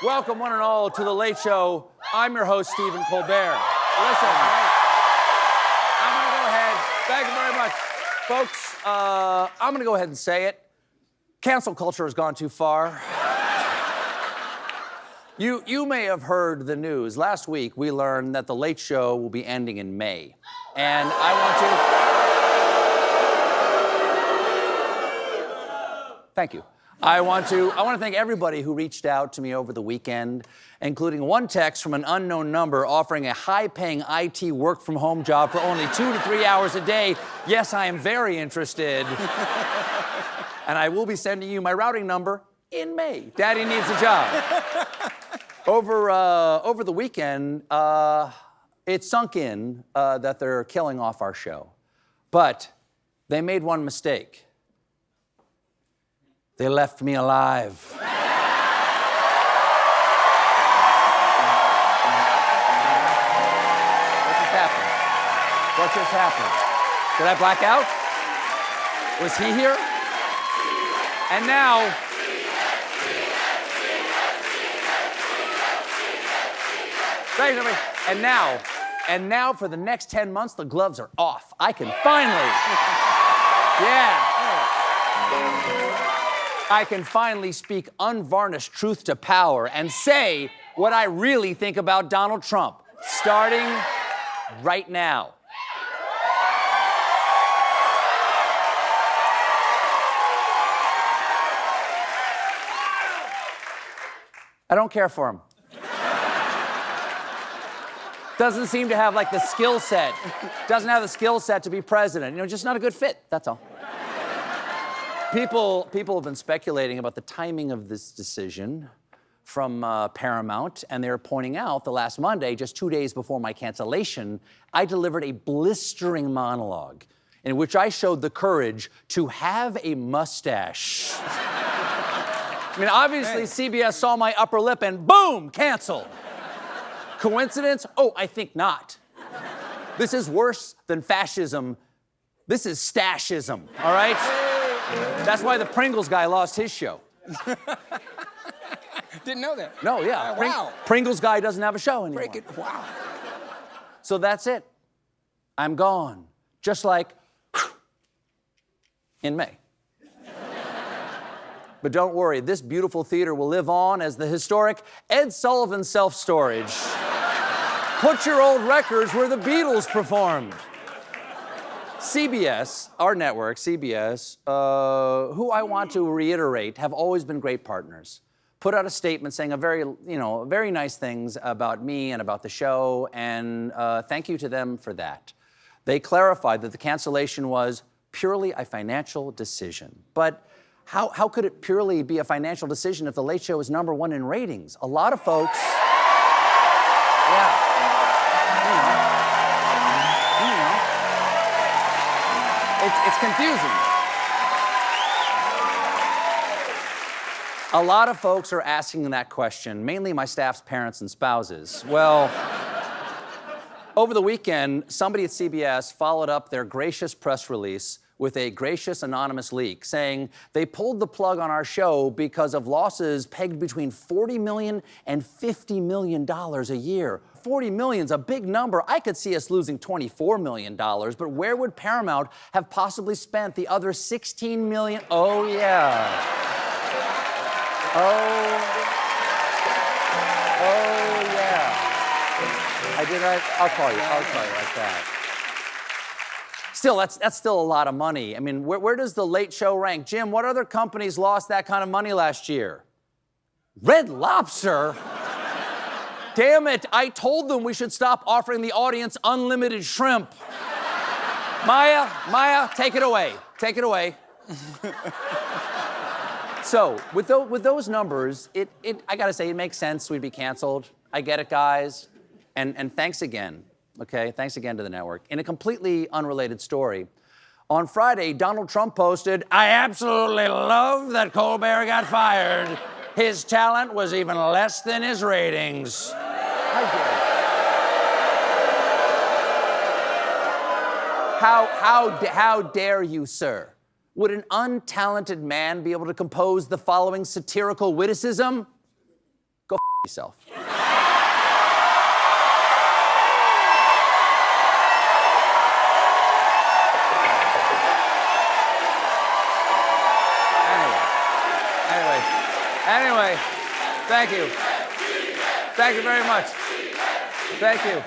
Welcome, one and all, to The Late Show. I'm your host, Stephen Colbert. Listen, I'm going to go ahead. Thank you very much. Folks, I'm going to go ahead and say it. Cancel culture has gone too far. You may have heard the news. Last week, we learned that The Late Show will be ending in May. And Thank you. I want to thank everybody who reached out to me over the weekend, including one text from an unknown number offering a high-paying IT work-from-home job for only 2 to 3 hours a day. Yes, I am very interested. And I will be sending you my routing number in May. Daddy needs a job. Over the weekend, it sunk in that they're killing off our show. But they made one mistake. They left me alive. What just happened? What just happened? Did I black out? Was he here? And now... Thanks, everybody. And now for the next 10 months, the gloves are off. I can finally... Yeah. I can finally speak unvarnished truth to power and say what I really think about Donald Trump, starting right now. I don't care for him. Doesn't seem to have, like, the skill set. Doesn't have the skill set to be president. You know, just not a good fit, that's all. People have been speculating about the timing of this decision from Paramount, and they're pointing out that last Monday, just 2 days before my cancellation, I delivered a blistering monologue in which I showed the courage to have a mustache. I mean, obviously, CBS saw my upper lip and boom, cancel. Coincidence? Oh, I think not. This is worse than fascism. This is stashism, all right? That's why the Pringles guy lost his show. Didn't know that. No, yeah. Wow. Pringles guy doesn't have a show anymore. Break it. Wow. So that's it. I'm gone. Just like in May. But don't worry, this beautiful theater will live on as the historic Ed Sullivan Self-Storage. Put your old records where the Beatles performed. CBS, our network, CBS, who I want to reiterate have always been great partners, put out a statement saying very nice things about me and about the show, and thank you to them for that. They clarified that the cancellation was purely a financial decision. But how could it purely be a financial decision if The Late Show is #1 in ratings? A lot of folks, It's confusing. A lot of folks are asking that question, mainly my staff's parents and spouses. Well, over the weekend, somebody at CBS followed up their gracious press release with a gracious anonymous leak saying they pulled the plug on our show because of losses pegged between $40 million and $50 million a year. 40 million's a big number. I could see us losing $24 million, but where would Paramount have possibly spent the other $16 million? Oh, yeah. Oh, yeah. I'll call you like that. Still, that's still a lot of money. I mean, where does The Late Show rank? Jim, what other companies lost that kind of money last year? Red Lobster? Damn it, I told them we should stop offering the audience unlimited shrimp. Maya, take it away. Take it away. So, with those numbers, I gotta say, it makes sense we'd be canceled. I get it, guys. And thanks again, okay? Thanks again to the network. In a completely unrelated story, on Friday, Donald Trump posted, "I absolutely love that Colbert got fired. His talent was even less than his ratings." How dare you, sir? Would an untalented man be able to compose the following satirical witticism? go f yourself. Anyway, thank you. Thank you very much. Thank you.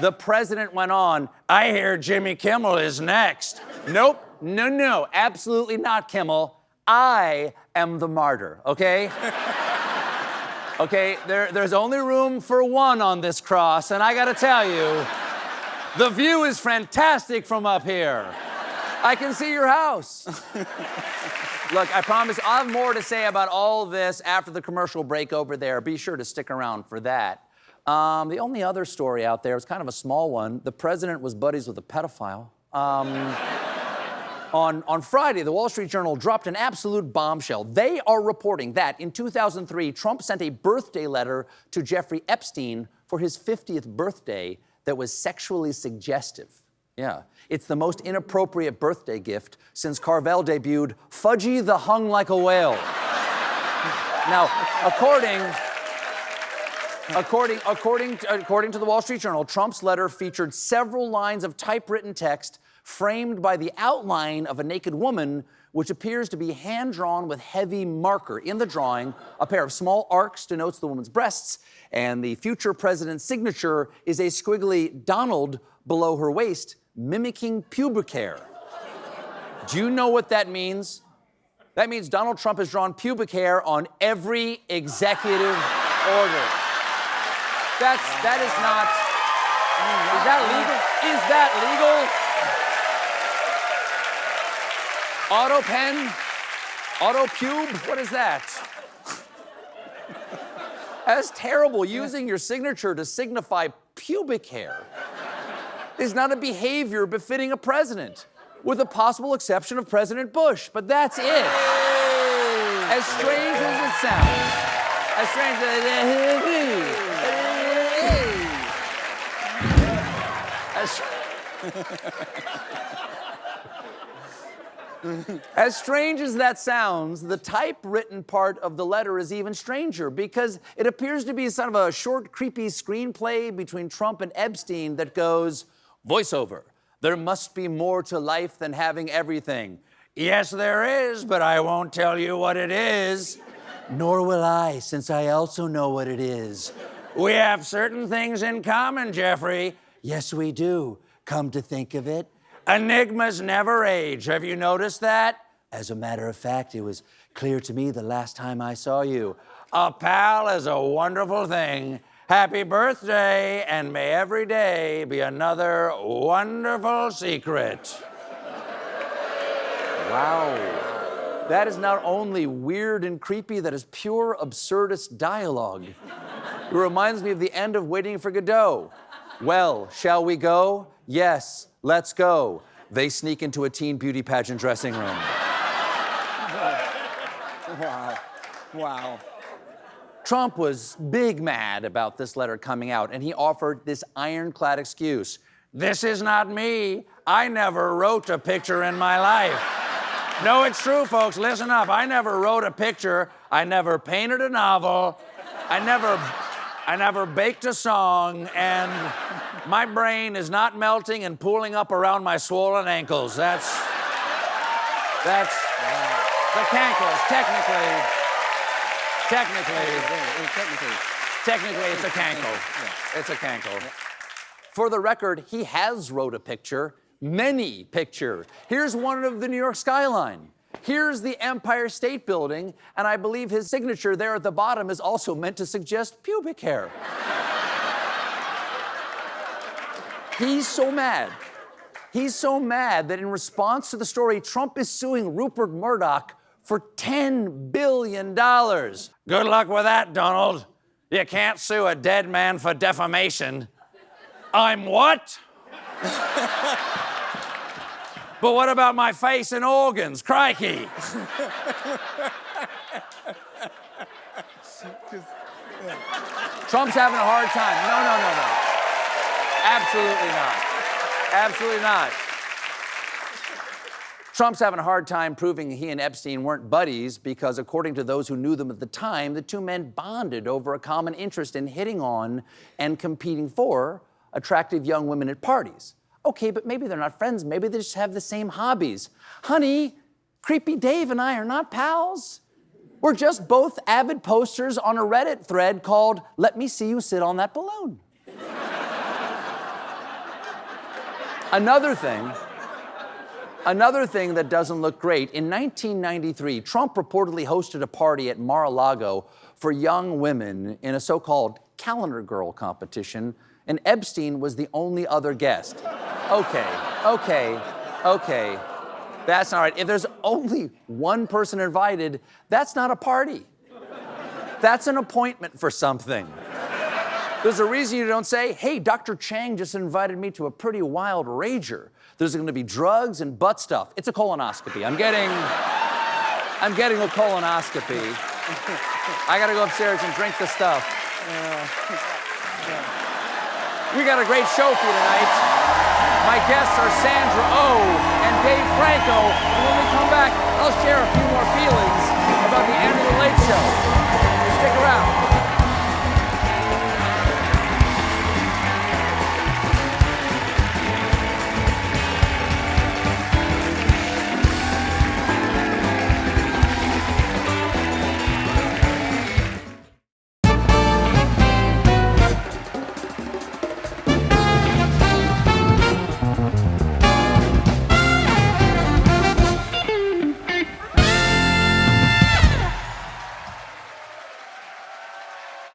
The president went on, I hear Jimmy Kimmel is next. Nope, no, absolutely not, Kimmel. I am the martyr, okay? Okay, there's only room for one on this cross, and I gotta tell you, the view is fantastic from up here. I can see your house. Look, I promise I'll have more to say about all this after the commercial break over there. Be sure to stick around for that. The only other story out there is kind of a small one. The president was buddies with a pedophile. On Friday, the Wall Street Journal dropped an absolute bombshell. They are reporting that in 2003, Trump sent a birthday letter to Jeffrey Epstein for his 50th birthday that was sexually suggestive. Yeah, it's the most inappropriate birthday gift since Carvel debuted Fudgy the Hung Like a Whale. Now, according to the Wall Street Journal, Trump's letter featured several lines of typewritten text framed by the outline of a naked woman, which appears to be hand-drawn with heavy marker. In the drawing, a pair of small arcs denotes the woman's breasts, and the future president's signature is a squiggly Donald below her waist, mimicking pubic hair. Do you know what that means? That means Donald Trump has drawn pubic hair on every executive order. That is not. Is that legal? Is that legal? Auto pen? Auto pube? What is that? That's terrible. Using your signature to signify pubic hair is not a behavior befitting a president, with the possible exception of President Bush. But that's it. As strange as it sounds. As strange as strange as that sounds, the typewritten part of the letter is even stranger because it appears to be sort of a short, creepy screenplay between Trump and Epstein that goes, voiceover, there must be more to life than having everything. Yes, there is, but I won't tell you what it is. Nor will I, since I also know what it is. We have certain things in common, Jeffrey. Yes, we do. Come to think of it, enigmas never age. Have you noticed that? As a matter of fact, it was clear to me the last time I saw you. A pal is a wonderful thing. Happy birthday, and may every day be another wonderful secret. Wow. That is not only weird and creepy, that is pure absurdist dialogue. It reminds me of the end of Waiting for Godot. Well, shall we go? Yes, let's go. They sneak into a teen beauty pageant dressing room. Wow. Trump was big mad about this letter coming out, and he offered this ironclad excuse. This is not me. I never wrote a picture in my life. No, it's true, folks. Listen up. I never wrote a picture. I never painted a novel. I never baked a song, and my brain is not melting and pooling up around my swollen ankles. That's the cankles, technically, it's a cankle. It's a cankle. For the record, he has wrote a picture, many pictures. Here's one of the New York skyline. Here's the Empire State Building, and I believe his signature there at the bottom is also meant to suggest pubic hair. He's so mad. He's so mad that in response to the story, Trump is suing Rupert Murdoch for $10 billion. Good luck with that, Donald. You can't sue a dead man for defamation. I'm what? But what about my face and organs? Crikey. Trump's having a hard time. No. Absolutely not. Absolutely not. Trump's having a hard time proving he and Epstein weren't buddies because, according to those who knew them at the time, the two men bonded over a common interest in hitting on and competing for attractive young women at parties. Okay, but maybe they're not friends. Maybe they just have the same hobbies. Honey, Creepy Dave and I are not pals. We're just both avid posters on a Reddit thread called "Let Me See You Sit on That Balloon." Another thing that doesn't look great, in 1993, Trump reportedly hosted a party at Mar-a-Lago for young women in a so-called calendar girl competition, and Epstein was the only other guest. Okay. That's not right. If there's only one person invited, that's not a party. That's an appointment for something. There's a reason you don't say, "Hey, Dr. Chang just invited me to a pretty wild rager. There's gonna be drugs and butt stuff." It's a colonoscopy. I'm getting a colonoscopy. I gotta go upstairs and drink the stuff. We got a great show for you tonight. My guests are Sandra Oh and Dave Franco. And when we come back, I'll